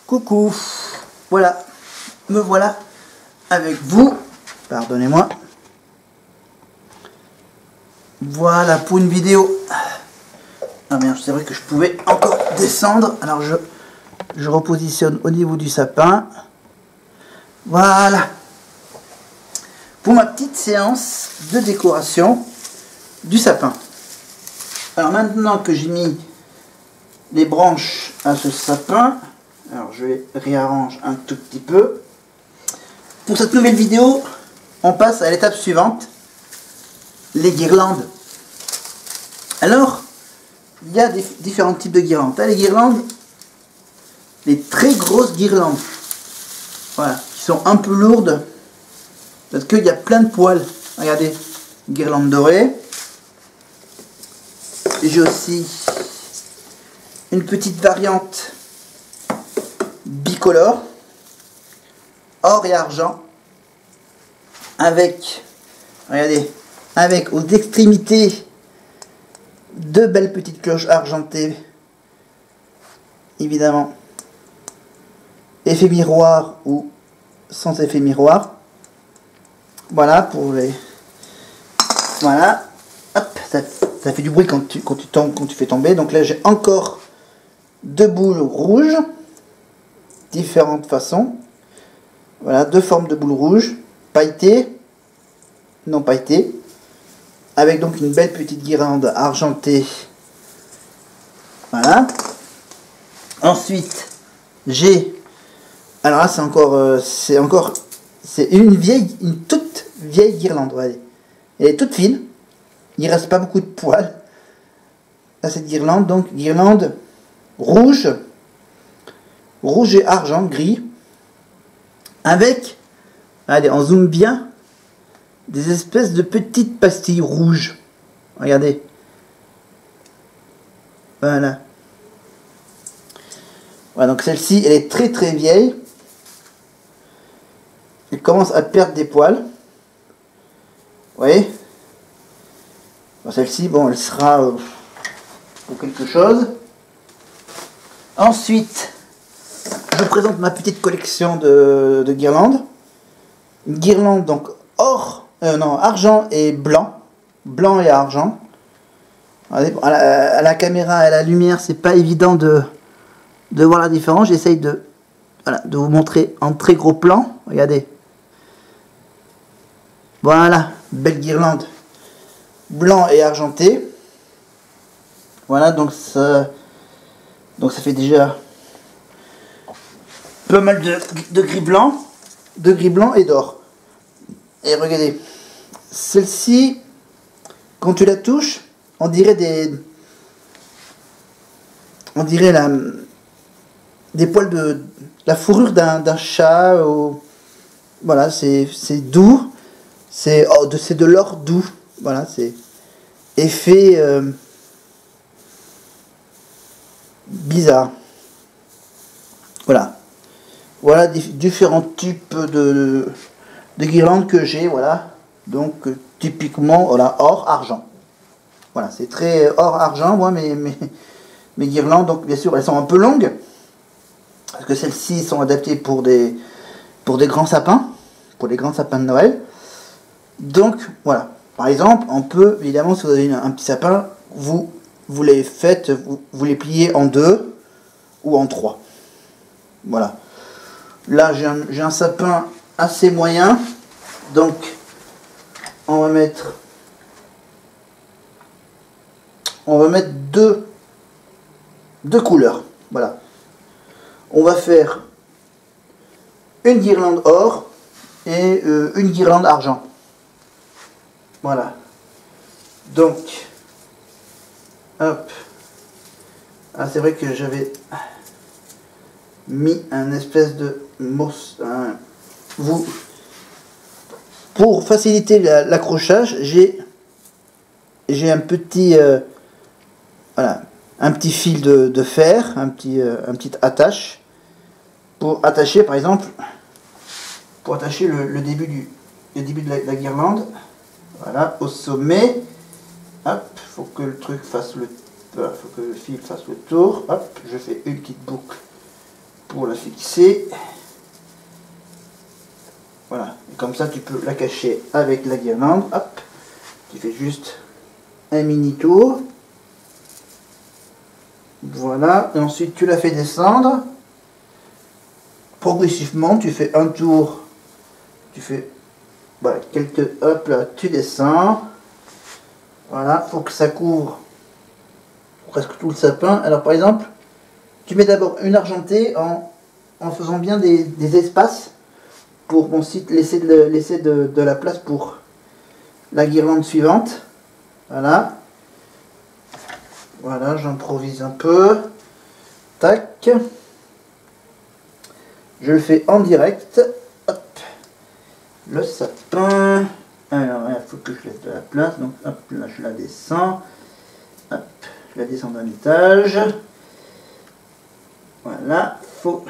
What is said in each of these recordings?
Coucou, voilà, me voilà avec vous, pardonnez-moi, voilà pour une vidéo. Ah merde, c'est vrai que je pouvais encore descendre, alors je repositionne au niveau du sapin, voilà, pour ma petite séance de décoration du sapin. Alors maintenant que j'ai mis les branches à ce sapin, alors je les réarrange un tout petit peu. Pour cette nouvelle vidéo, on passe à l'étape suivante, les guirlandes. Alors, il y a différents types de guirlandes. Les guirlandes, les très grosses guirlandes, voilà, qui sont un peu lourdes, parce qu'il y a plein de poils. Regardez, guirlande dorée. J'ai aussi une petite variante bicolore, or et argent, avec, regardez, avec aux extrémités deux belles petites cloches argentées, évidemment, effet miroir ou sans effet miroir. Voilà pour les, voilà, hop, ça fait du bruit quand tu tombes, quand tu fais tomber. Donc là j'ai encore deux boules rouges, différentes façons. Voilà, deux formes de boules rouges, pailletées, non pailletées, avec donc une belle petite guirlande argentée. Voilà. Ensuite, j'ai, alors là c'est une toute vieille guirlande. Voilà. Elle est toute fine. Il reste pas beaucoup de poils à cette guirlande, donc guirlande rouge et argent, gris, avec, allez, on zoome bien, des espèces de petites pastilles rouges. Regardez. Voilà. Voilà, donc celle-ci, elle est très très vieille. Elle commence à perdre des poils. Vous voyez? Bon, celle-ci, bon, elle sera pour quelque chose. Ensuite, je présente ma petite collection de guirlandes. Une guirlande donc argent et blanc. Blanc et argent. À la caméra et à la lumière, c'est pas évident de voir la différence. J'essaye de vous montrer en très gros plan. Regardez. Voilà, belle guirlande. Blanc et argenté. Voilà, donc ça fait déjà pas mal de gris blanc et d'or. Et regardez, celle-ci, quand tu la touches, on dirait des poils de la fourrure d'un chat. Voilà, c'est doux, c'est de l'or doux. Voilà, c'est effet bizarre. Voilà différents types de guirlandes que j'ai. Voilà, donc typiquement, voilà, or argent. Voilà, c'est très or argent. Moi, mes guirlandes, donc bien sûr elles sont un peu longues parce que celles-ci sont adaptées pour des grands sapins, pour les grands sapins de Noël. Donc voilà, par exemple, on peut évidemment, si vous avez un petit sapin, vous les faites, vous les pliez en 2 ou en 3. Voilà. Là, j'ai un sapin assez moyen, donc on va mettre deux couleurs. Voilà. On va faire une guirlande or et une guirlande argent. Voilà. Donc, hop. Ah, c'est vrai que j'avais mis un espèce de pour faciliter l'accrochage, j'ai un petit un petit fil de fer, un petit attache pour attacher, par exemple, pour attacher le début de la guirlande. Voilà, au sommet. Hop, faut que le truc fasse faut que le fil fasse le tour. Hop, je fais une petite boucle pour la fixer. Voilà, et comme ça tu peux la cacher avec la guirlande. Hop, tu fais juste un mini tour. Voilà, et ensuite tu la fais descendre. Progressivement, tu fais un tour. Tu fais voilà, quelques, hop là, tu descends. Voilà, pour que ça couvre presque tout le sapin. Alors par exemple, tu mets d'abord une argentée en faisant bien des espaces pour ensuite laisser de la place pour la guirlande suivante. Voilà. Voilà, j'improvise un peu. Tac. Je le fais en direct. Hop. Le sapin. Alors, il faut que je laisse de la place. Donc, hop, là, je la descends. Hop, je la descends d'un étage. Voilà. Faut...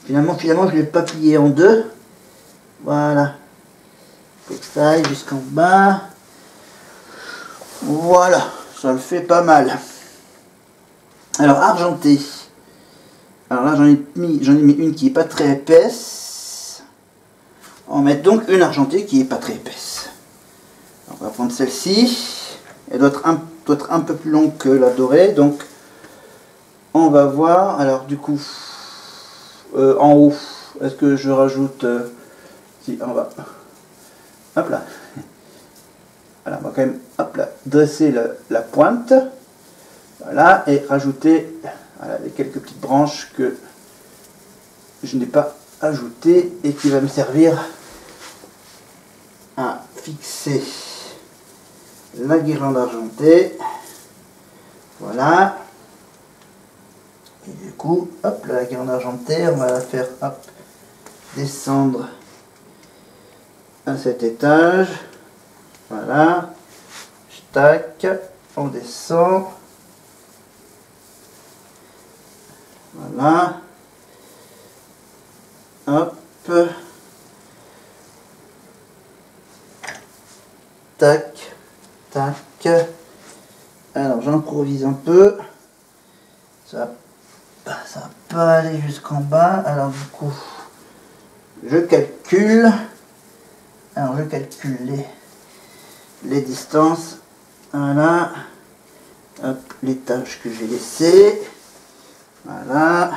Finalement, je l'ai pas plié en deux. Voilà. Faut que ça aille jusqu'en bas. Voilà. Ça le fait pas mal. Alors, argenté. Alors là, j'en ai mis une qui est pas très épaisse. On va mettre donc une argentée qui est pas très épaisse. Alors, on va prendre celle-ci. Elle doit être un peu plus longue que la dorée. Donc, on va voir. Alors, du coup, en haut, est-ce que je rajoute... si, on va... Hop là. Voilà, on va quand même hop là, dresser la pointe. Voilà, et rajouter voilà, les quelques petites branches que je n'ai pas ajoutées et qui va me servir à fixer la guirlande argentée. Voilà. Et du coup, hop, là, la guirlande argentée, on va la faire hop, descendre à cet étage. Voilà. Tac, on descend. Voilà. Hop. Tac. Tac. Alors j'improvise un peu. Ça va pas aller jusqu'en bas. Alors du coup, je calcule. Alors je calcule les distances. Voilà. Hop, les tâches que j'ai laissées. Voilà.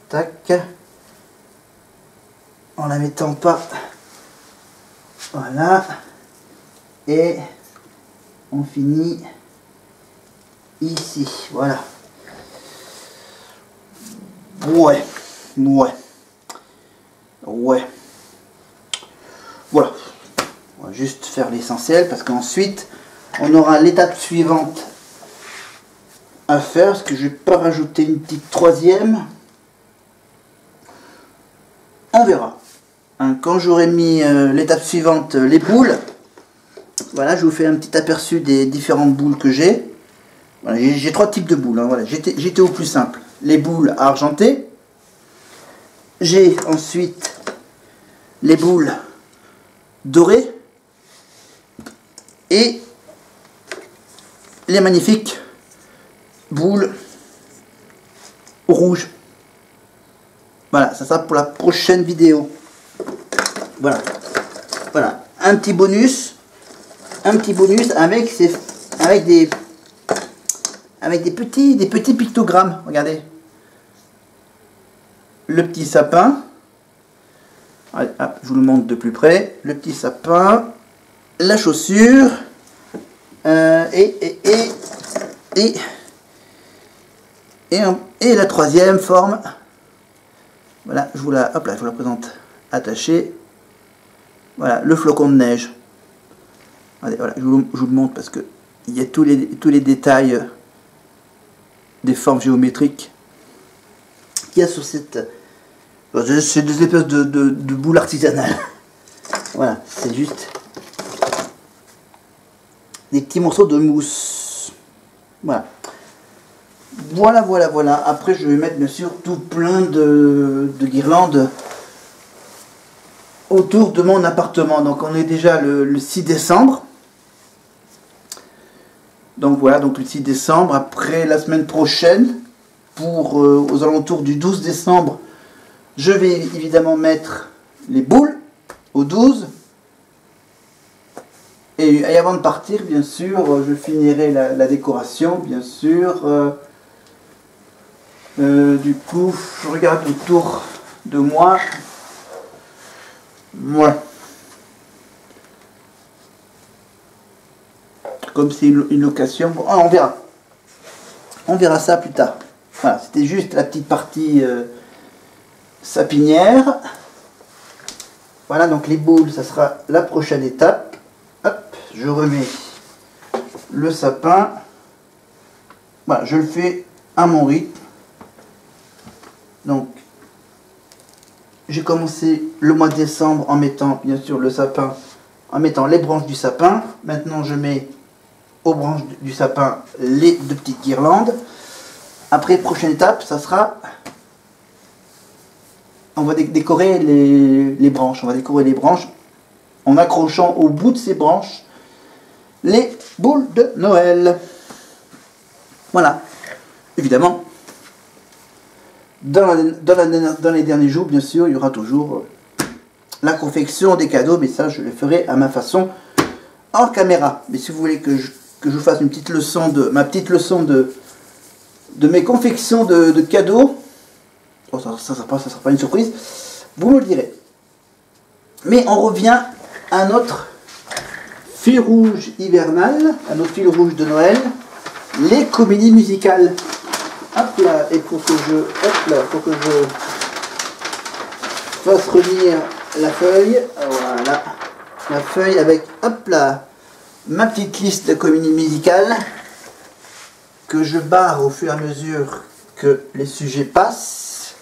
Tac. En la mettant pas. Voilà. Et on finit ici. Voilà. Ouais. Ouais. Ouais. Voilà. On va juste faire l'essentiel parce qu'ensuite on aura l'étape suivante à faire, parce que je vais pas rajouter une petite troisième. On verra. Hein, quand j'aurai mis l'étape suivante, les boules, voilà, je vous fais un petit aperçu des différentes boules que j'ai. Voilà, j'ai trois types de boules. Hein, voilà, j'étais au plus simple. Les boules argentées. J'ai ensuite les boules dorées. Et les magnifiques boules rouges. Voilà, ça sera pour la prochaine vidéo. Voilà. Voilà. Un petit bonus avec des petits pictogrammes. Regardez. Le petit sapin. Allez, hop, je vous le montre de plus près. Le petit sapin. La chaussure. Et la troisième forme. Voilà, je vous la présente attachée. Voilà, le flocon de neige. Allez, voilà, je vous le montre parce que il y a tous les détails des formes géométriques qu'il y a sur cette... C'est des espèces de boules artisanales. Voilà, c'est juste des petits morceaux de mousse. Voilà. Voilà. Après, je vais mettre bien sûr tout plein de guirlandes autour de mon appartement. Donc, on est déjà le 6 décembre. Donc, voilà, donc le 6 décembre. Après, la semaine prochaine, pour aux alentours du 12 décembre, je vais évidemment mettre les boules au 12. Et avant de partir, bien sûr, je finirai la décoration, bien sûr. Du coup, je regarde autour de moi. Voilà. Comme c'est une location. Bon, on verra. On verra ça plus tard. Voilà, c'était juste la petite partie sapinière. Voilà, donc les boules, ça sera la prochaine étape. Hop, je remets le sapin. Voilà, je le fais à mon rythme. Donc, j'ai commencé le mois de décembre en mettant, bien sûr, le sapin, en mettant les branches du sapin. Maintenant, je mets aux branches du sapin les deux petites guirlandes. Après, prochaine étape, ça sera... On va décorer les branches. On va décorer les branches en accrochant au bout de ces branches les boules de Noël. Voilà. Évidemment, dans les derniers jours, bien sûr, il y aura toujours la confection des cadeaux, mais ça, je le ferai à ma façon en caméra. Mais si vous voulez que je vous fasse une petite leçon ma petite leçon de mes confections de cadeaux, oh, ça ne sera pas une surprise, vous me le direz. Mais on revient à notre fil rouge hivernal, à notre fil rouge de Noël, les comédies musicales. Hop là, et pour que je fasse relire la feuille, voilà, la feuille avec, hop là, ma petite liste de comédies musicales que je barre au fur et à mesure que les sujets passent.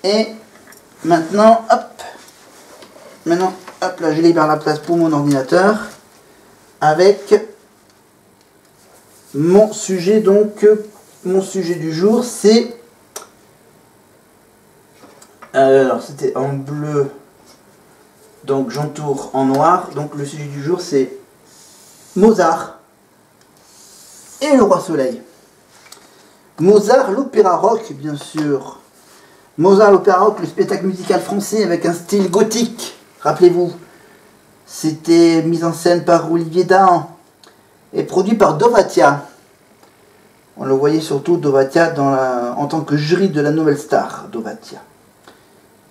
Et maintenant, hop, là, je libère la place pour mon ordinateur avec mon sujet. Donc, mon sujet du jour, c'est... alors, c'était en bleu, donc j'entoure en noir. Donc, le sujet du jour, c'est Mozart et le Roi Soleil. Mozart, l'opéra rock, bien sûr. Mozart, l'opéra rock, le spectacle musical français avec un style gothique. Rappelez-vous, c'était mis en scène par Olivier Dahan et produit par Dovatia. On le voyait surtout Dovatia en tant que jury de la Nouvelle Star, Dovatia.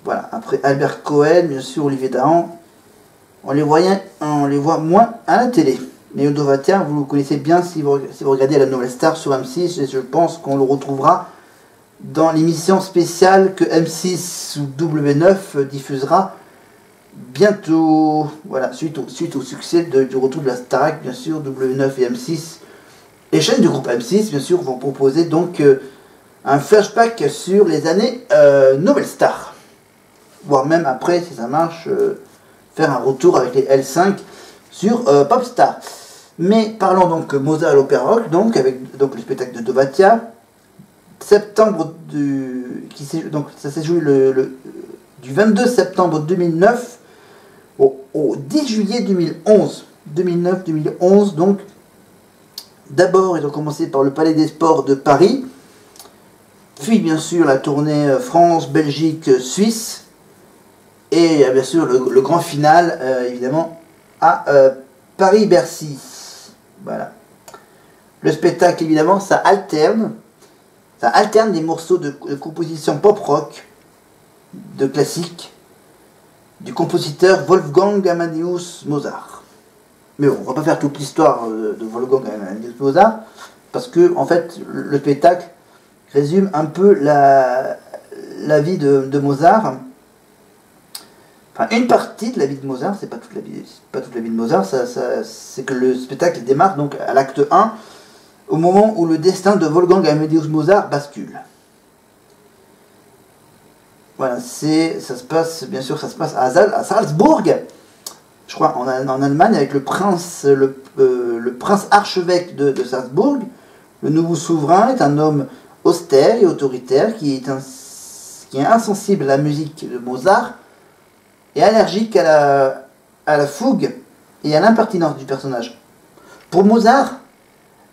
Voilà, après Albert Cohen, bien sûr, Olivier Dahan, on les voit moins à la télé. Mais Dovatia, vous le connaissez bien si vous regardez la Nouvelle Star sur M6, et je pense qu'on le retrouvera dans l'émission spéciale que M6 ou W9 diffusera bientôt. Voilà, suite au succès du retour de la Starac, bien sûr, W9 et M6. Les chaînes du groupe M6, bien sûr, vont proposer donc un flashback sur les années Nouvelle Star. Voire même après, si ça marche, faire un retour avec les L5 sur Popstar. Mais parlons donc Mozart à l'Opéra Rock, donc avec donc, le spectacle de Dovatia. Septembre donc ça s'est joué du 22 septembre 2009 au 10 juillet 2011. 2009-2011, donc. D'abord, ils ont commencé par le Palais des Sports de Paris, puis bien sûr la tournée France, Belgique, Suisse, et bien sûr le grand final, évidemment, à Paris-Bercy. Voilà. Le spectacle, évidemment, ça alterne des morceaux de composition pop-rock, de classique, du compositeur Wolfgang Amadeus Mozart. Mais bon, on va pas faire toute l'histoire de Wolfgang Amadeus Mozart, parce que, en fait, le spectacle résume un peu la vie de Mozart. Enfin, une partie de la vie de Mozart, c'est pas toute la vie de Mozart, c'est que le spectacle démarre donc à l'acte 1, au moment où le destin de Wolfgang Amadeus Mozart bascule. Voilà, ça se passe à Salzbourg, je crois, en Allemagne, avec le prince archevêque de Salzbourg. Le nouveau souverain est un homme austère et autoritaire qui est insensible à la musique de Mozart et allergique à la fougue et à l'impertinence du personnage. Pour Mozart,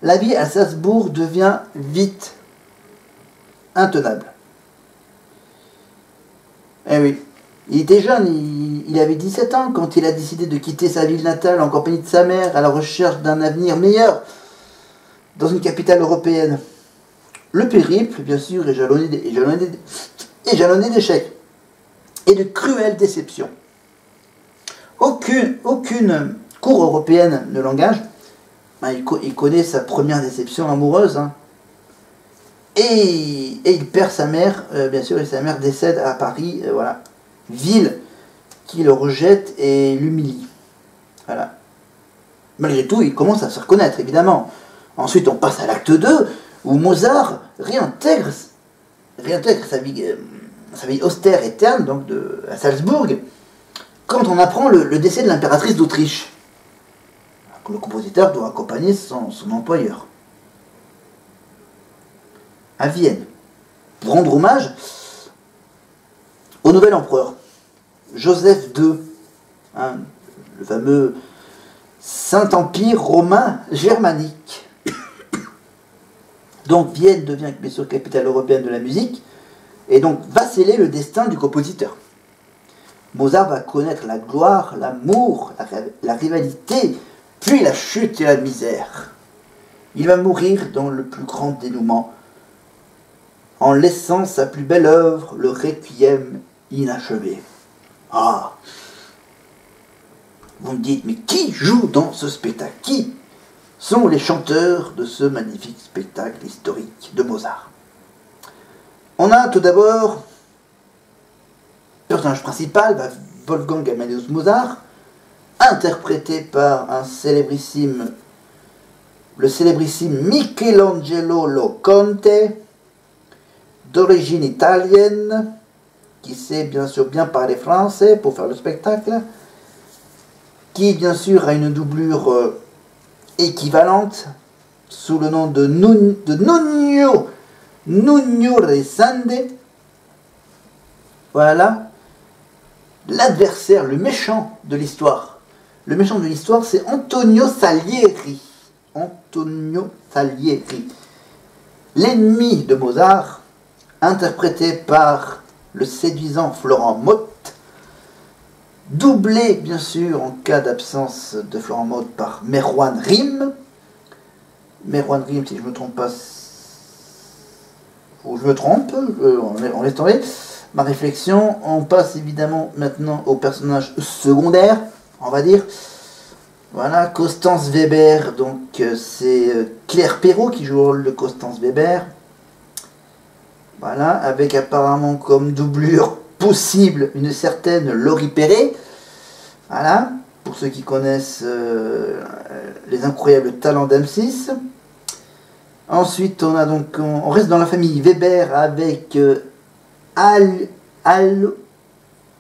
la vie à Salzbourg devient vite intenable. Eh oui, il était jeune, il avait 17 ans quand il a décidé de quitter sa ville natale en compagnie de sa mère à la recherche d'un avenir meilleur dans une capitale européenne. Le périple, bien sûr, est jalonné d'échecs et de cruelles déceptions. Aucune cour européenne ne l'engage. Il connaît sa première déception amoureuse. Hein. Et il perd sa mère, bien sûr, et sa mère décède à Paris, voilà. Ville qui le rejette et l'humilie. Voilà. Malgré tout, il commence à se reconnaître, évidemment. Ensuite, on passe à l'acte 2, où Mozart réintègre sa vie austère et terne, donc à Salzbourg, quand on apprend le décès de l'impératrice d'Autriche. Le compositeur doit accompagner son employeur à Vienne pour rendre hommage au nouvel empereur Joseph II, hein, le fameux Saint-Empire romain germanique. Donc Vienne devient bien sûr capitale européenne de la musique et donc va sceller le destin du compositeur. Mozart va connaître la gloire, l'amour, la rivalité, puis la chute et la misère. Il va mourir dans le plus grand dénouement, en laissant sa plus belle œuvre, le Requiem, inachevé. Ah! Vous me dites, mais qui joue dans ce spectacle? Qui sont les chanteurs de ce magnifique spectacle historique de Mozart? On a tout d'abord le personnage principal, Wolfgang Amadeus Mozart, interprété par le célébrissime Michelangelo Loconte, d'origine italienne, qui sait bien sûr bien parler français pour faire le spectacle, qui bien sûr a une doublure équivalente sous le nom de Nuno Resende. Voilà. L'adversaire, le méchant de l'histoire. Le méchant de l'histoire, c'est Antonio Salieri. Antonio Salieri. L'ennemi de Mozart, interprété par le séduisant Florent Mott, doublé bien sûr en cas d'absence de Florent Mott par Merwan Rim. Merwan Rim, si je ne me trompe pas, ou je me trompe, on laisse tomber ma réflexion. On passe évidemment maintenant au personnage secondaire, on va dire. Voilà, Constance Weber, donc c'est Claire Perrault qui joue le rôle de Constance Weber. Voilà, avec apparemment comme doublure possible une certaine Laurie Perret. Voilà, pour ceux qui connaissent les incroyables talents d'M6. Ensuite, on reste dans la famille Weber avec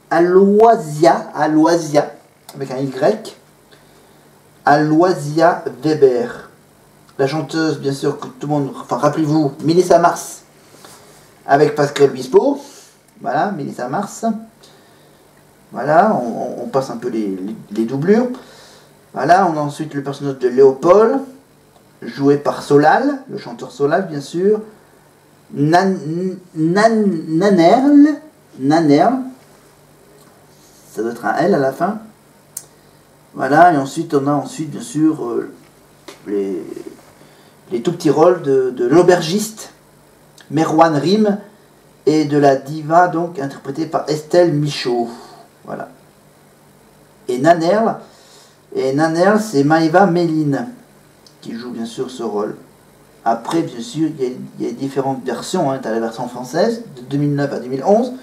Aloysia, avec un Y. Aloysia Weber. La chanteuse, bien sûr, que tout le monde... Enfin, rappelez-vous, Mélissa Mars, avec Pascal Obispo. Voilà, Mélissa Mars. Voilà, on passe un peu les doublures. Voilà, on a ensuite le personnage de Léopold, joué par Solal, le chanteur Solal, bien sûr. Nanerl, ça doit être un L à la fin. Voilà, et ensuite on a bien sûr les tout petits rôles de l'aubergiste Merwan Rim et de la diva donc interprétée par Estelle Michaud. Voilà. Et Nanerl, c'est Maëva Méline qui joue bien sûr ce rôle. Après, bien sûr, il y a différentes versions. Hein. Tu as la version française de 2009 à 2011.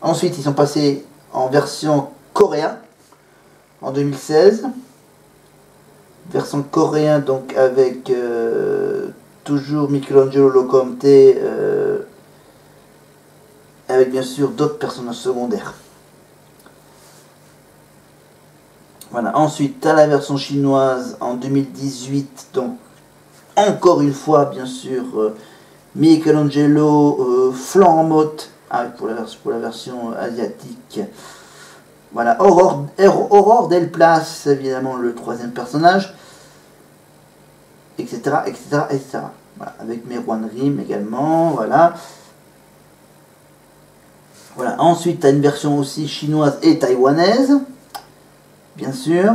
Ensuite, ils sont passés en version coréenne en 2016. Version coréenne, donc avec toujours Michelangelo Loconte, avec bien sûr d'autres personnages secondaires. Voilà. Ensuite, tu as la version chinoise en 2018, donc encore une fois, bien sûr, Michelangelo, Florent Mott, pour la version asiatique. Voilà, Aurore Delplace, évidemment, le troisième personnage, etc., etc., etc. Voilà, avec Merwan Rim également, voilà. Voilà, ensuite tu as une version aussi chinoise et taïwanaise, bien sûr.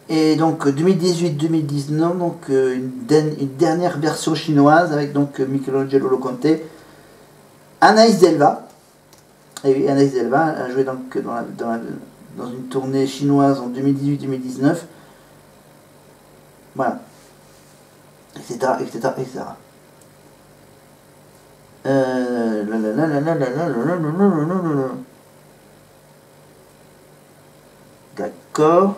Et donc 2018-2019, donc une dernière version chinoise avec donc Michelangelo Loconte, Anaïs Delva. Et oui, Anaïs Delva a joué donc dans une tournée chinoise en 2018-2019. Voilà. Etc. etc. etc. D'accord.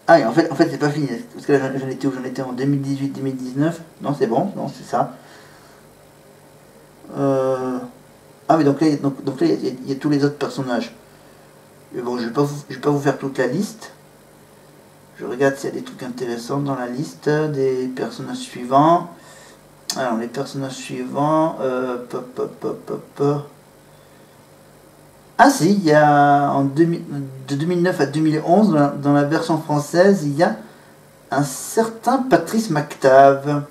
Ah, et en fait c'est pas fini. Parce que là, j'en étais où? J'en étais en 2018-2019. Non, c'est bon, non, c'est ça. Ah, mais donc là, il y a tous les autres personnages. Et bon, je vais pas vous faire toute la liste. Je regarde s'il y a des trucs intéressants dans la liste des personnages suivants. Alors, les personnages suivants. Ah si, il y a de 2009 à 2011, dans la version française, il y a un certain Patrice McTav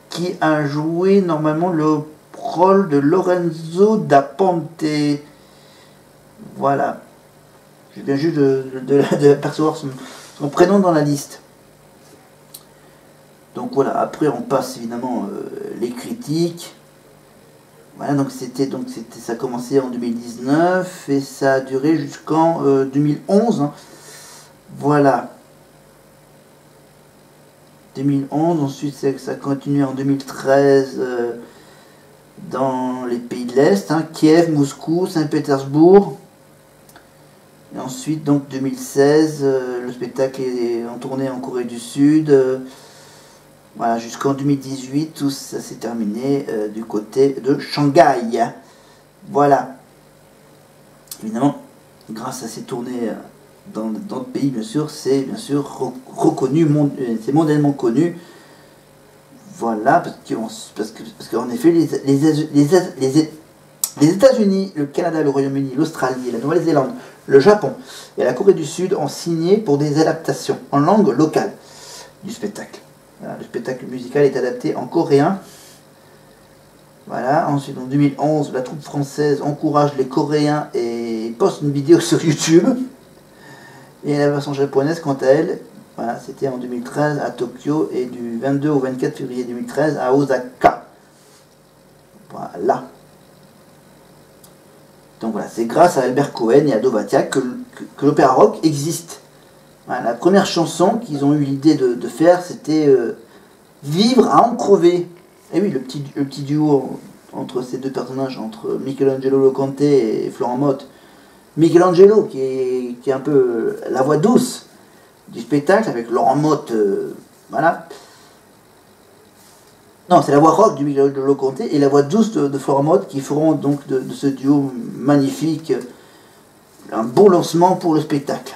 qui a joué normalement le rôle de Lorenzo da Ponte. Voilà. Je viens juste d'apercevoir son prénom dans la liste. Donc voilà, après on passe évidemment les critiques. Voilà, donc ça a commencé en 2019 et ça a duré jusqu'en 2011. Hein. Voilà. 2011, ensuite ça a continué en 2013 dans les pays de l'Est, hein, Kiev, Moscou, Saint-Pétersbourg. Et ensuite, donc 2016, le spectacle est en tournée en Corée du Sud. Voilà, jusqu'en 2018, tout ça s'est terminé du côté de Shanghai. Voilà. Évidemment, grâce à ces tournées dans le pays, bien sûr, c'est bien sûr reconnu, c'est mondialement connu. Voilà, parce qu'en effet, les États-Unis, le Canada, le Royaume-Uni, l'Australie, la Nouvelle-Zélande, le Japon et la Corée du Sud ont signé pour des adaptations en langue locale du spectacle. Voilà, le spectacle musical est adapté en coréen. Voilà, ensuite en 2011, la troupe française encourage les Coréens et poste une vidéo sur YouTube. Et la version japonaise, quant à elle, voilà, c'était en 2013 à Tokyo et du 22 au 24 février 2013 à Osaka. Voilà. Donc voilà, c'est grâce à Albert Cohen et à Dovatia que l'opéra rock existe. Voilà, la première chanson qu'ils ont eu l'idée de faire, c'était Vivre à en crever. Et oui, le petit duo entre ces deux personnages, entre Michelangelo Loconte et Florent Mott. Michelangelo, qui est un peu la voix douce du spectacle, avec Laurent Mott, voilà. Non, c'est la voix rock du Michelangelo Loconte et la voix douce de Florent Mott qui feront donc de ce duo magnifique un bon lancement pour le spectacle.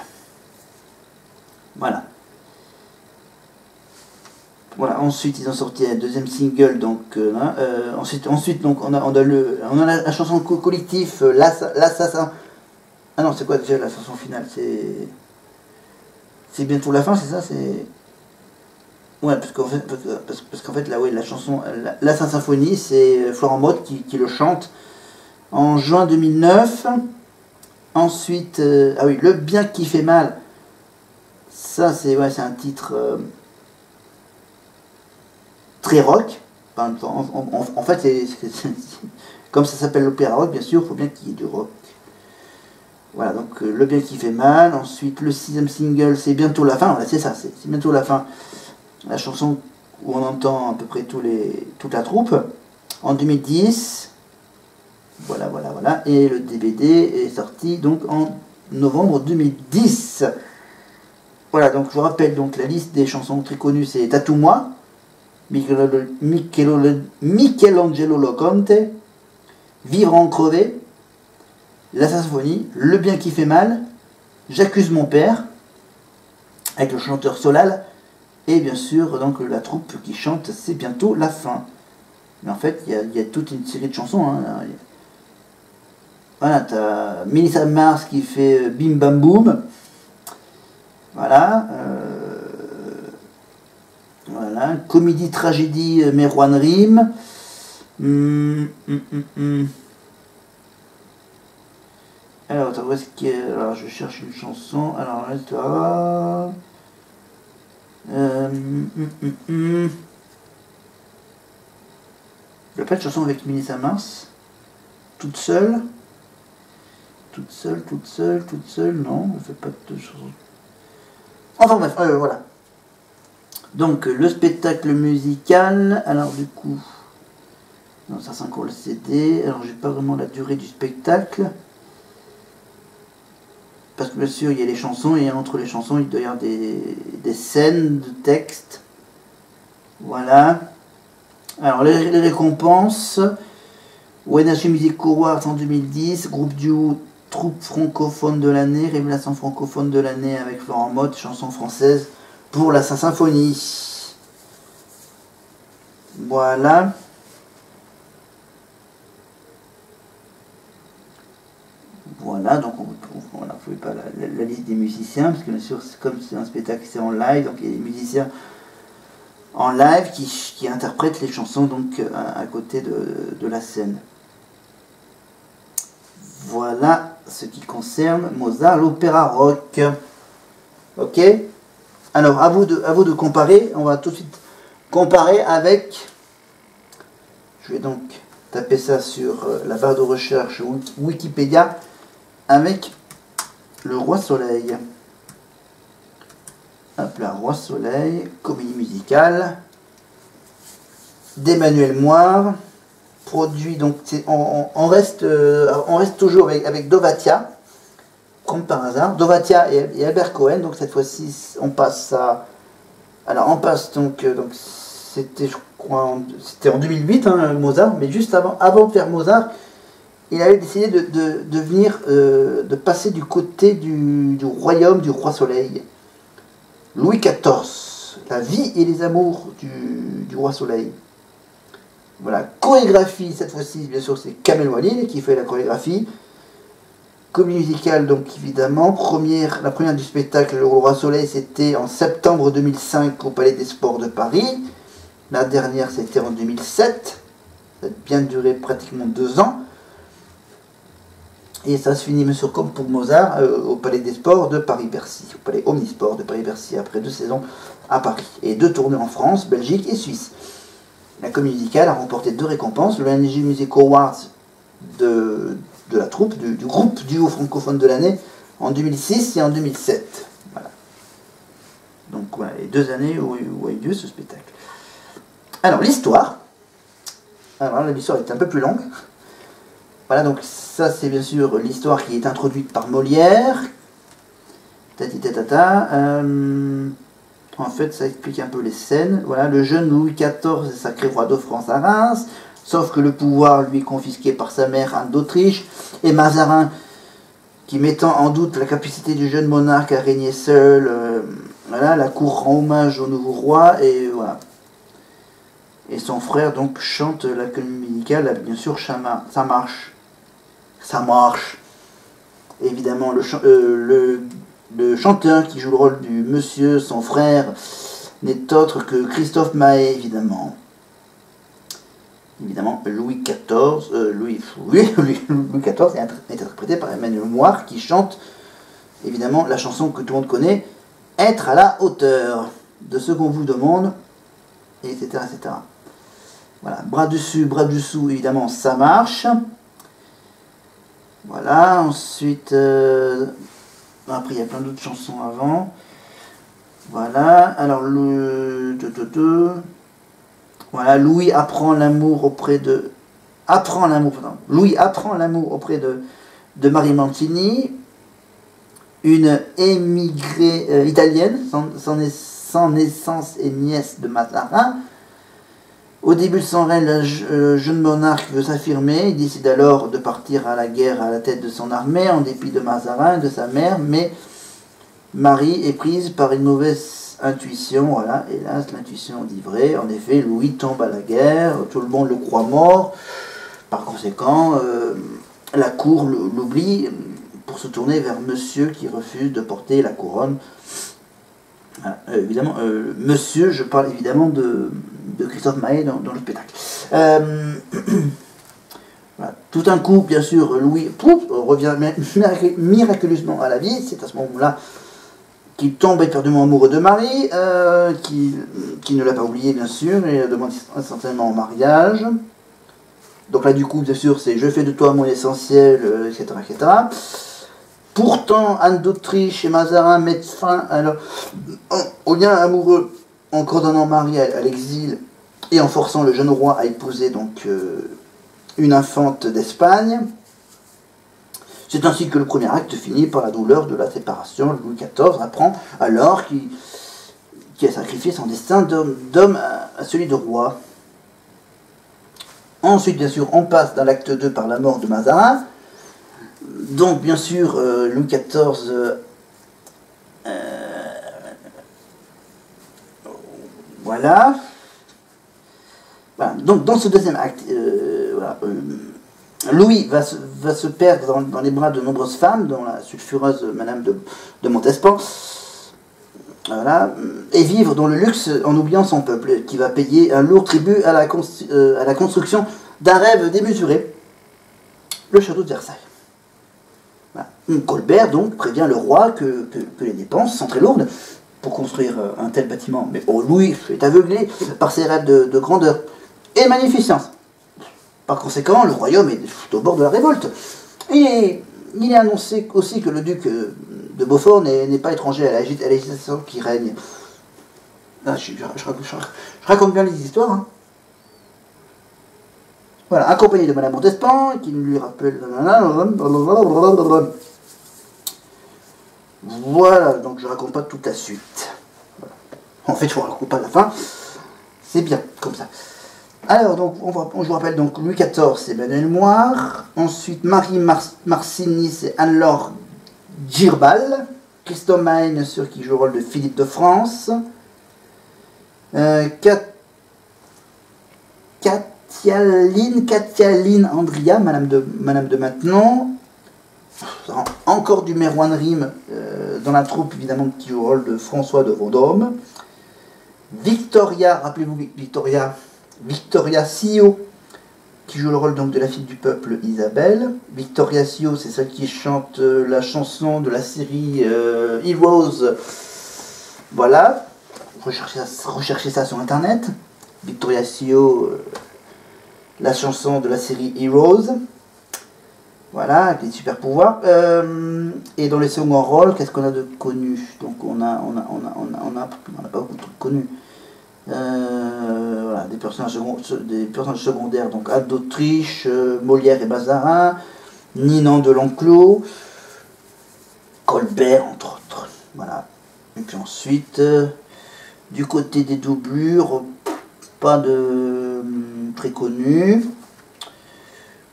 Voilà. Voilà, ensuite ils ont sorti un deuxième single, donc ensuite donc on a la chanson collectif l'assassin. Ah non, c'est quoi déjà la chanson finale? C'est bientôt la fin, c'est ça? C'est ouais, parce qu'en fait là, ouais, la chanson la symphonie, c'est Florent Mott qui le chante en juin 2009. Ensuite ah oui, Le bien qui fait mal. Ça c'est un titre très rock. En fait, comme ça s'appelle l'opéra rock, bien sûr, il faut bien qu'il y ait du rock. Voilà, donc Le bien qui fait mal. Ensuite, le 6e single, c'est Bientôt la fin. Voilà, c'est ça, c'est Bientôt la fin. La chanson où on entend à peu près toute la troupe. En 2010. Voilà. Et le DVD est sorti donc en novembre 2010. Voilà, donc je vous rappelle donc la liste des chansons très connues, c'est Tatoue-moi, Michelangelo Loconte, Vivre en crevé, La symphonie, Le bien qui fait mal, J'accuse mon père, avec le chanteur Solal, et bien sûr donc la troupe qui chante C'est bientôt la fin. Mais en fait, il y a toute une série de chansons. Hein. Voilà, t'as Melissa Mars qui fait Bim Bam Boum. Voilà. Voilà. Comédie, tragédie, Merwan Rim. Alors, attends, où est-ce qu'il y a... Alors, je cherche une chanson. Alors, là, toi... Il n'y a pas de chanson avec Mélissa Mars. Toute seule. Toute seule, non, on fait pas de chansons. Enfin bref, voilà. Donc, le spectacle musical, alors du coup... Non, ça c'est encore le CD. Alors, j'ai pas vraiment la durée du spectacle. Parce que bien sûr, il y a les chansons, et entre les chansons, il doit y avoir des scènes de texte. Voilà. Alors, les récompenses. ONH Music Awards en 2010, groupe duo, troupe francophone de l'année, révélation francophone de l'année avec Florent Mott, chanson française pour la symphonie. Voilà. Voilà, donc on n'a pas la liste des musiciens, parce que bien sûr, comme c'est un spectacle, c'est en live, donc il y a des musiciens en live qui interprètent les chansons donc à côté de la scène. Voilà ce qui concerne Mozart, l'opéra rock. Ok. Alors, à vous de comparer. On va tout de suite comparer avec... Je vais donc taper ça sur la barre de recherche Wikipédia avec le Roi Soleil. Hop là, Roi Soleil, comédie musicale d'Emmanuel Moire. Produit, donc on reste toujours avec Dovatia, comme par hasard, Dovatia et Albert Cohen. Donc cette fois-ci on passe à, alors on passe donc c'était, je crois, c'était en 2008 hein, Mozart, mais juste avant de faire Mozart, il avait décidé de venir, de passer du côté du royaume du Roi Soleil, Louis XIV, la vie et les amours du Roi Soleil. Voilà, chorégraphie, cette fois-ci, bien sûr, c'est Kamel Walid qui fait la chorégraphie. Comédie musicale, donc évidemment. La première du spectacle, Le Roi Soleil, c'était en septembre 2005 au Palais des Sports de Paris. La dernière, c'était en 2007. Ça a bien duré pratiquement 2 ans. Et ça se finit, bien sûr, comme pour Mozart, au Palais des Sports de Paris-Bercy. Au Palais Omnisport de Paris-Bercy, après 2 saisons à Paris. Et 2 tournées en France, Belgique et Suisse. La comédie musicale a remporté 2 récompenses, le NJ Music Awards de la troupe, du groupe duo francophone de l'année, en 2006 et en 2007. Voilà. Donc voilà, les 2 années où a eu lieu ce spectacle. Alors, l'histoire. Alors là, l'histoire est un peu plus longue. Voilà, donc ça c'est bien sûr l'histoire qui est introduite par Molière. En fait, ça explique un peu les scènes. Voilà, le jeune Louis XIV est sacré roi de France à Reims, sauf que le pouvoir lui est confisqué par sa mère Anne d'Autriche, et Mazarin, qui mettant en doute la capacité du jeune monarque à régner seul, voilà, la cour rend hommage au nouveau roi, et voilà. Et son frère donc chante la comédie musicale, bien sûr, ça marche. Ça marche. Évidemment, le chanteur qui joue le rôle du monsieur, son frère, n'est autre que Christophe Maé, évidemment. Évidemment, Louis XIV est interprété par Emmanuel Moire, qui chante, évidemment, la chanson que tout le monde connaît, « Être à la hauteur de ce qu'on vous demande », etc., etc. Voilà, bras dessus, bras dessous, évidemment, ça marche. Voilà, ensuite... après, il y a plein d'autres chansons avant. Voilà, alors voilà, Louis apprend l'amour auprès de... Louis apprend l'amour auprès de Marie Mancini, une émigrée italienne, sans naissance et nièce de Mazarin. Au début de son règne, le jeune monarque veut s'affirmer. Il décide alors de partir à la guerre à la tête de son armée, en dépit de Mazarin et de sa mère, mais Marie est prise par une mauvaise intuition. Voilà, hélas, l'intuition dit vrai. En effet, Louis tombe à la guerre, tout le monde le croit mort. Par conséquent, la cour l'oublie pour se tourner vers monsieur qui refuse de porter la couronne. Voilà, évidemment, monsieur, je parle évidemment de Christophe Maé dans le spectacle. Voilà. Tout d'un coup, bien sûr, Louis revient miraculeusement à la vie. C'est à ce moment-là qu'il tombe éperdument amoureux de Marie, qui ne l'a pas oublié, bien sûr, et demande instantanément en mariage. Donc là, du coup, bien sûr, c'est « je fais de toi mon essentiel », etc., etc. Pourtant, Anne d'Autriche et Mazarin mettent fin au lien amoureux en condamnant Marie à l'exil et en forçant le jeune roi à épouser donc une infante d'Espagne. C'est ainsi que le premier acte finit par la douleur de la séparation. Louis XIV apprend alors qu'il a sacrifié son destin d'homme à celui de roi. Ensuite, bien sûr, on passe dans l'acte 2 par la mort de Mazarin. Donc, bien sûr, Louis XIV... voilà. Donc, dans ce deuxième acte, Louis va se perdre dans les bras de nombreuses femmes, dont la sulfureuse Madame de Montespan, voilà, et vivre dans le luxe en oubliant son peuple, qui va payer un lourd tribut à la construction d'un rêve démesuré, le château de Versailles. Voilà. Colbert donc prévient le roi que les dépenses sont très lourdes pour construire un tel bâtiment, mais Louis est aveuglé par ses rêves de grandeur et magnificence. Par conséquent, le royaume est au bord de la révolte. Il est annoncé aussi que le duc de Beaufort n'est pas étranger à l'agitation qui règne. Là, je raconte bien les histoires. Hein. Voilà, accompagné de Madame Montespan, qui lui rappelle... Voilà, donc je raconte pas toute la suite. Voilà. En fait, je ne raconte pas la fin. C'est bien, comme ça. Alors, donc, je vous rappelle, donc, Louis XIV, c'est Emmanuel Moire. Ensuite, Marie Marcini, c'est Anne-Laure Girbal. Christophe Maé, bien sûr, qui joue le rôle de Philippe de France. Katia-Lyne Andria, Madame de Maintenon. Encore du Merwan Rime dans la troupe, évidemment, qui joue le rôle de François de Vendôme. Victoria, rappelez-vous Victoria Sio, qui joue le rôle donc de la fille du peuple Isabelle. Victoria Sio, c'est celle qui chante la chanson de la série Heroes. Voilà, recherchez ça sur internet. Victoria Sio, la chanson de la série Heroes. Voilà, avec des super pouvoirs. Et dans les seconds rôles, qu'est-ce qu'on a de connu? Donc on n'a pas beaucoup de trucs connus. Voilà, des personnages secondaires, donc Anne d'Autriche, Molière et Mazarin, Ninan de l'Enclos, Colbert, entre autres. Voilà. Et puis ensuite, du côté des doublures, pas de très connus.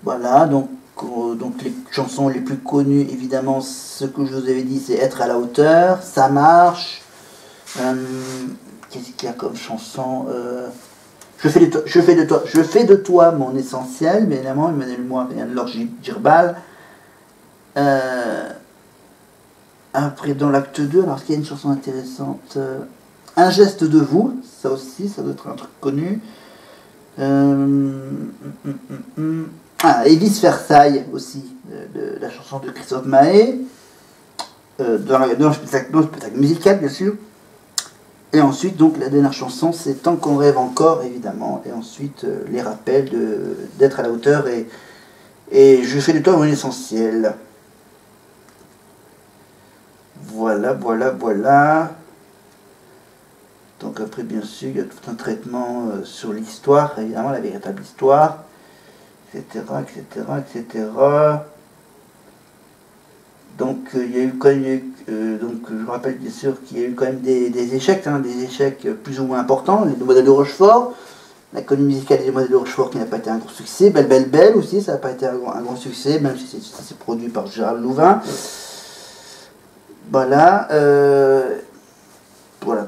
Voilà, donc les chansons les plus connues, évidemment, ce que je vous avais dit, c'est Être à la hauteur, Ça marche. Qu'est-ce qu'il y a comme chanson? Je fais de toi mon essentiel, bien évidemment, Emmanuel Moire et Anne-Laure Girbal. Après, dans l'acte 2, alors, est-ce qu'il y a une chanson intéressante? Un geste de vous, ça aussi, ça doit être un truc connu. Et Vice Versailles aussi, de la chanson de Christophe Maé, dans le spectacle musical, bien sûr. Et ensuite, donc, la dernière chanson, c'est Tant qu'on rêve encore, évidemment. Et ensuite, les rappels d'être à la hauteur et je fais de toi mon essentiel. Voilà. Donc après, bien sûr, il y a tout un traitement sur l'histoire, évidemment, la véritable histoire, etc. Donc, il y a eu quand même, donc je rappelle bien sûr qu'il y a eu quand même des échecs, des échecs plus ou moins importants. Les Demoiselles de Rochefort, la comédie musicale des Demoiselles de Rochefort qui n'a pas été un gros succès. Belle Belle Belle aussi, ça n'a pas été un grand succès, même si c'est produit par Gérald Louvain. Voilà. Voilà.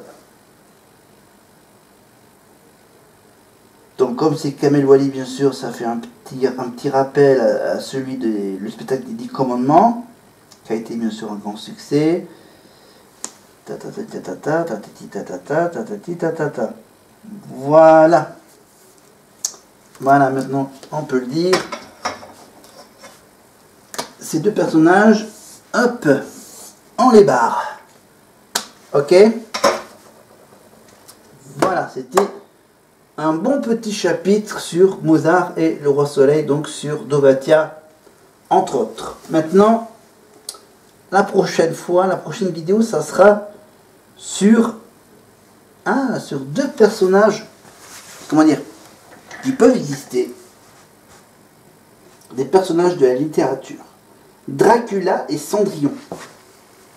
Donc comme c'est Kamel Wally, bien sûr, ça fait un petit rappel à celui le spectacle des 10 commandements, qui a été bien sûr un grand succès. Voilà. Voilà, maintenant on peut le dire. Ces deux personnages, hop, on les barre. Ok. Voilà, c'était un bon petit chapitre sur Mozart et le Roi Soleil, donc sur Dovatia, entre autres. Maintenant, la prochaine fois, la prochaine vidéo, ça sera sur deux personnages, comment dire, qui peuvent exister, des personnages de la littérature. Dracula et Cendrillon.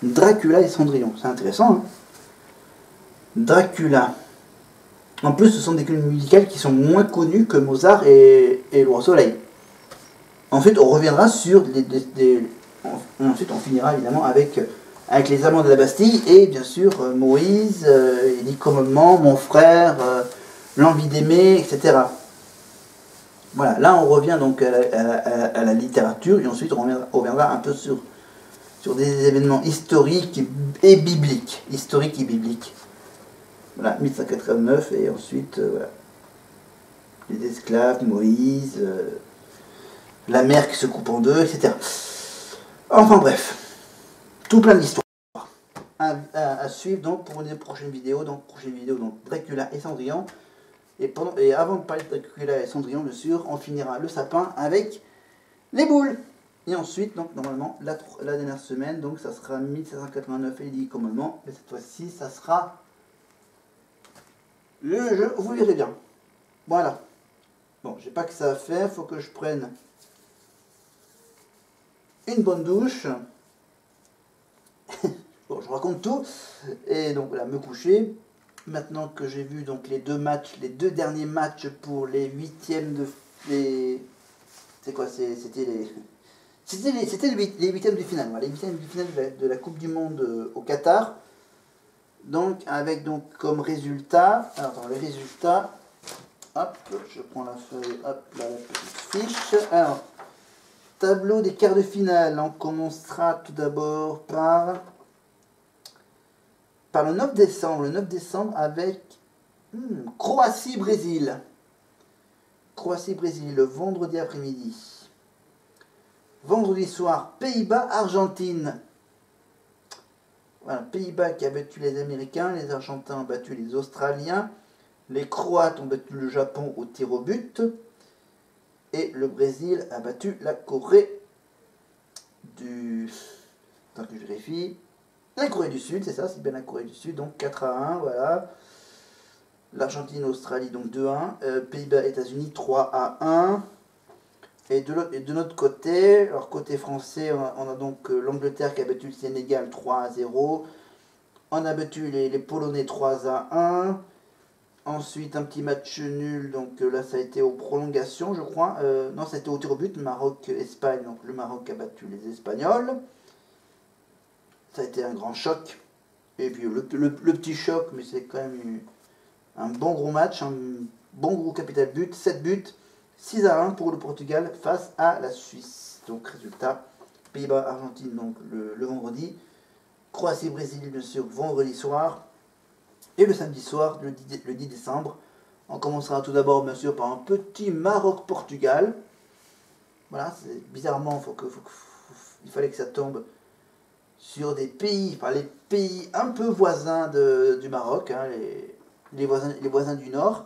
Dracula et Cendrillon, c'est intéressant, hein. Dracula. En plus, ce sont des comédies musicales qui sont moins connues que Mozart et le Roi Soleil. Ensuite, on reviendra sur ensuite, on finira évidemment avec les Amants de la Bastille et bien sûr Moïse, les commandements, mon frère, l'envie d'aimer, etc. Voilà, là on revient donc à la littérature et ensuite on reviendra un peu sur des événements historiques et bibliques. Historiques et bibliques. Voilà, 1589 et ensuite, voilà. Les esclaves, Moïse, la mer qui se coupe en deux, etc. Enfin bref, tout plein d'histoires à suivre donc pour une prochaine vidéo. Donc Dracula et Cendrillon. Et avant de parler de Dracula et Cendrillon, bien sûr, on finira le sapin avec les boules. Et ensuite, donc normalement, la dernière semaine, donc ça sera 1789 et les 10 commandements. Et cette fois-ci, ça sera le jeu, vous verrez bien. Voilà. Bon, j'ai pas que ça à faire, faut que je prenne une bonne douche. Bon, je raconte tout. Et donc voilà, me coucher. Maintenant que j'ai vu donc les deux derniers matchs pour les huitièmes de... C'est quoi? C'était les huitièmes de finale. Voilà, les huitièmes de finale de la Coupe du Monde au Qatar. Donc, avec donc comme résultat... Alors, les résultats... Hop, je prends la feuille, hop, là, la petite fiche. Alors, tableau des quarts de finale. On commencera tout d'abord par le 9 décembre. Le 9 décembre avec Croatie-Brésil. Croatie-Brésil, le vendredi après-midi. Vendredi soir, Pays-Bas-Argentine. Voilà, Pays-Bas qui a battu les Américains, les Argentins ont battu les Australiens, les Croates ont battu le Japon au tir au but, et le Brésil a battu la Corée du... Attends que je vérifie. La Corée du Sud, c'est ça, c'est bien la Corée du Sud, donc 4-1, voilà. L'Argentine, Australie, donc 2-1. Pays-Bas, États-Unis, 3-1. Et de notre côté, alors côté français, on a donc l'Angleterre qui a battu le Sénégal 3-0. On a battu les Polonais 3-1. Ensuite, un petit match nul, donc là ça a été aux prolongations, je crois. Non, ça a été au tir au but, Maroc-Espagne, donc le Maroc a battu les Espagnols. Ça a été un grand choc. Et puis le petit choc, mais c'est quand même un bon gros match, un bon gros capital but, 7 buts, 6-1 pour le Portugal face à la Suisse. Donc résultat, Pays-Bas-Argentine donc le vendredi, Croatie-Brésil bien sûr vendredi soir, et le samedi soir, le 10 décembre, on commencera tout d'abord bien sûr par un petit Maroc-Portugal. Voilà, bizarrement, il fallait que ça tombe sur des pays, enfin les pays un peu voisins du Maroc, hein, les voisins du Nord.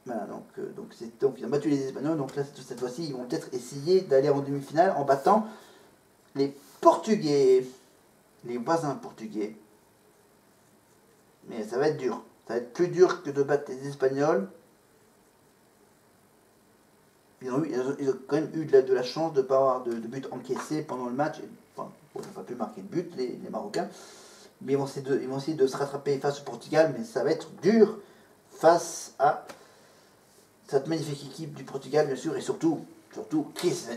Voilà, donc ils ont battu les Espagnols, donc là cette fois-ci ils vont peut-être essayer d'aller en demi-finale en battant les Portugais, les voisins portugais. Mais ça va être dur, ça va être plus dur que de battre les Espagnols. Ils ont quand même eu de la chance de ne pas avoir de but encaissé pendant le match. Enfin, ils n'ont pas pu marquer de but, les Marocains. Mais ils vont essayer de se rattraper face au Portugal, mais ça va être dur face à cette magnifique équipe du Portugal, bien sûr, et surtout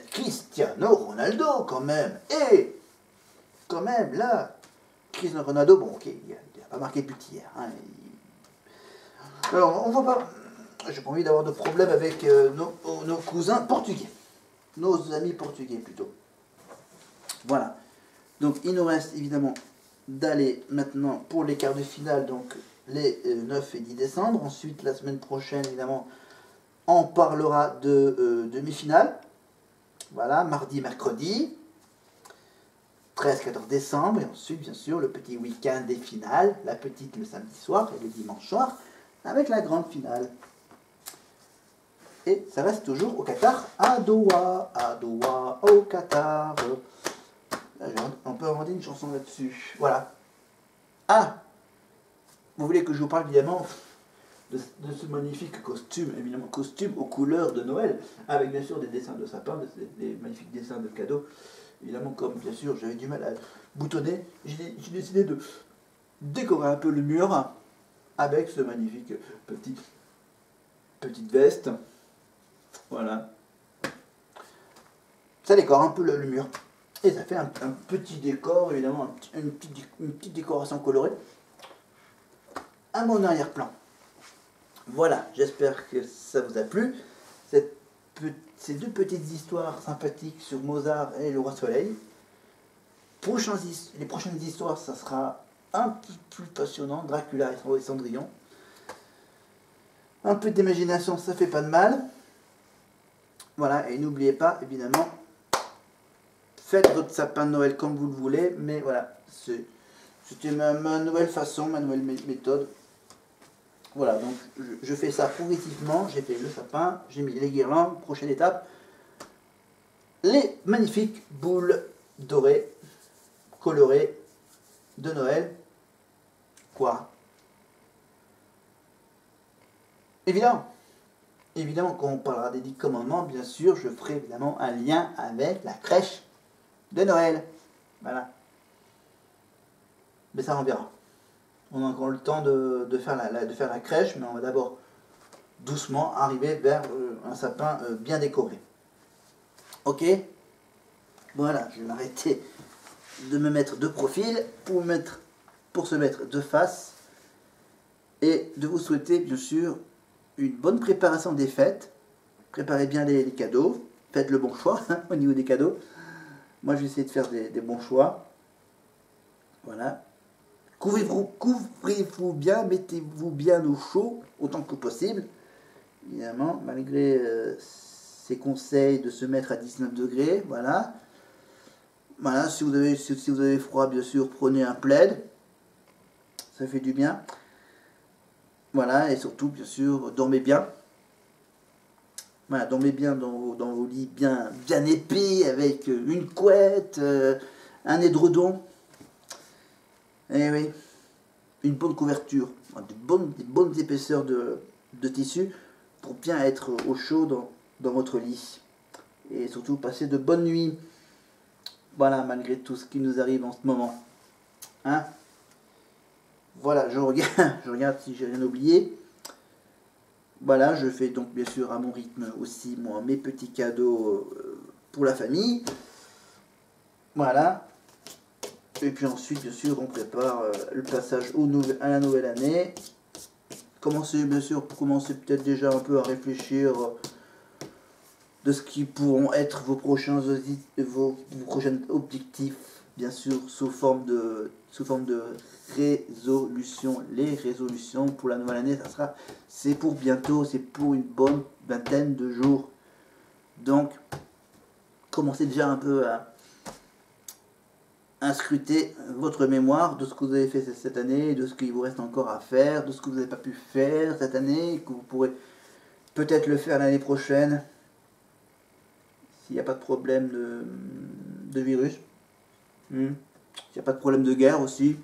Cristiano Ronaldo, quand même. Et, quand même, là, Cristiano Ronaldo, bon, ok, il n'a pas marqué de but hier. Hein, Alors, on va pas... J'ai pas envie d'avoir de problème avec nos cousins portugais. Nos amis portugais, plutôt. Voilà. Donc, il nous reste, évidemment, d'aller maintenant pour les quarts de finale, donc les 9 et 10 décembre. Ensuite, la semaine prochaine, évidemment, on parlera de demi-finale. Voilà, mardi, mercredi, 13-14 décembre. Et ensuite, bien sûr, le petit week-end des finales. La petite le samedi soir et le dimanche soir, avec la grande finale. Et ça reste toujours au Qatar, à Doha, au Qatar. Là, on peut inventer une chanson là-dessus. Voilà. Ah, vous voulez que je vous parle évidemment de ce magnifique costume, évidemment costume aux couleurs de Noël, avec bien sûr des dessins de sapin, des magnifiques dessins de cadeaux. Évidemment, comme bien sûr j'avais du mal à boutonner, j'ai décidé de décorer un peu le mur avec ce magnifique petite veste. Voilà. Ça décore un peu le mur. Et ça fait un petit décor, évidemment, une petite décoration colorée. Un bon arrière-plan. Voilà, j'espère que ça vous a plu. Ces deux petites histoires sympathiques sur Mozart et le Roi Soleil. Les prochaines histoires, ça sera un peu plus passionnant. Dracula et Cendrillon. Un peu d'imagination, ça fait pas de mal. Voilà, et n'oubliez pas, évidemment, faites votre sapin de Noël comme vous le voulez. Mais voilà, c'était ma nouvelle façon, ma nouvelle méthode. Voilà, donc je fais ça progressivement. J'ai fait le sapin, j'ai mis les guirlandes. Prochaine étape, les magnifiques boules dorées, colorées de Noël. Quoi? Évidemment, quand on parlera des 10 commandements, bien sûr, je ferai évidemment un lien avec la crèche de Noël. Voilà. Mais ça, on verra. On a encore le temps de faire la crèche, mais on va d'abord doucement arriver vers un sapin bien décoré. Ok? Voilà, je vais m'arrêter de me mettre de profil pour se mettre de face et de vous souhaiter bien sûr une bonne préparation des fêtes. Préparez bien les cadeaux, faites le bon choix au niveau des cadeaux. Moi, je vais essayer de faire des bons choix. Voilà. Couvrez-vous bien, mettez-vous bien au chaud, autant que possible. Évidemment, malgré ces conseils de se mettre à 19 degrés, voilà. Voilà, si vous avez froid, bien sûr, prenez un plaid. Ça fait du bien. Voilà, et surtout, bien sûr, dormez bien. Voilà, dormez bien dans vos lits bien épais, avec une couette, un édredon. Eh oui, une bonne couverture, des bonnes épaisseurs de tissu pour bien être au chaud dans votre lit. Et surtout passer de bonnes nuits. Voilà, malgré tout ce qui nous arrive en ce moment. Hein? Voilà, je regarde si j'ai rien oublié. Voilà, je fais donc bien sûr à mon rythme aussi moi mes petits cadeaux pour la famille. Voilà. Et puis ensuite, bien sûr, on prépare le passage à la nouvelle année. Commencez, bien sûr, pour commencer peut-être déjà un peu à réfléchir de ce qui pourront être vos prochains objectifs, bien sûr, sous forme de résolution. Les résolutions pour la nouvelle année, c'est pour bientôt, c'est pour une bonne vingtaine de jours. Donc, commencez déjà un peu à scruter votre mémoire de ce que vous avez fait cette année, de ce qu'il vous reste encore à faire, de ce que vous n'avez pas pu faire cette année, et que vous pourrez peut-être le faire l'année prochaine, s'il n'y a pas de problème de virus, s'il n'y a pas de problème de guerre aussi,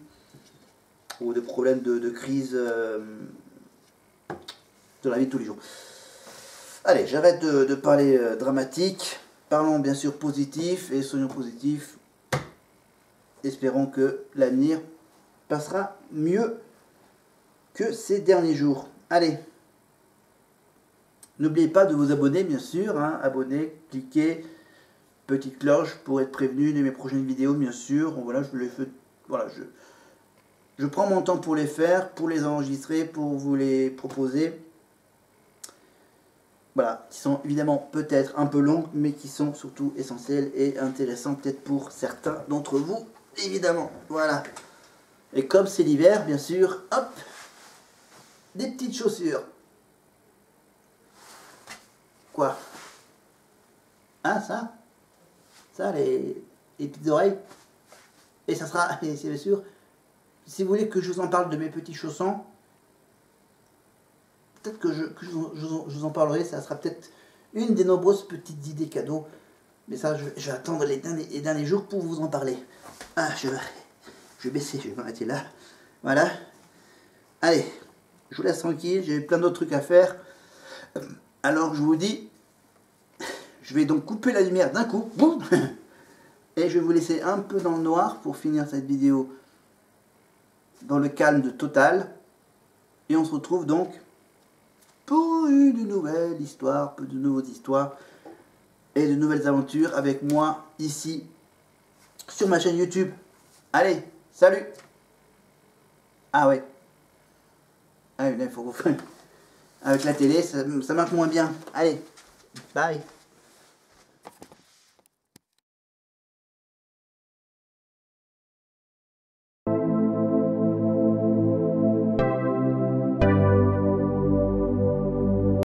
ou de problème de crise de la vie de tous les jours. Allez, j'arrête de parler dramatique, parlons bien sûr positif, et soyons positifs. Espérons que l'avenir passera mieux que ces derniers jours. Allez, n'oubliez pas de vous abonner, bien sûr. Abonnez, cliquez, petite cloche pour être prévenu de mes prochaines vidéos, bien sûr. Voilà, je prends mon temps pour les faire, pour les enregistrer, pour vous les proposer. Voilà, qui sont évidemment peut-être un peu longues, mais qui sont surtout essentielles et intéressantes peut-être pour certains d'entre vous. Évidemment, voilà. Et comme c'est l'hiver, bien sûr, hop, des petites chaussures. Quoi? Hein, ça? Ça, les petites oreilles. Et ça sera, et c'est bien sûr, si vous voulez que je vous en parle de mes petits chaussons, peut-être que je vous en parlerai, ça sera peut-être une des nombreuses petites idées cadeaux. Mais ça, je vais attendre les derniers jours pour vous en parler. Ah, je vais baisser, je vais m'arrêter là. Voilà. Allez, je vous laisse tranquille, j'ai plein d'autres trucs à faire. Alors, je vous dis, je vais donc couper la lumière d'un coup. Boum. Et je vais vous laisser un peu dans le noir pour finir cette vidéo dans le calme total. Et on se retrouve donc pour une nouvelle histoire, de nouvelles histoires et de nouvelles aventures avec moi ici sur ma chaîne YouTube. Allez, salut! Ah ouais. Ah, il faut avec la télé, ça marche moins bien. Allez, bye!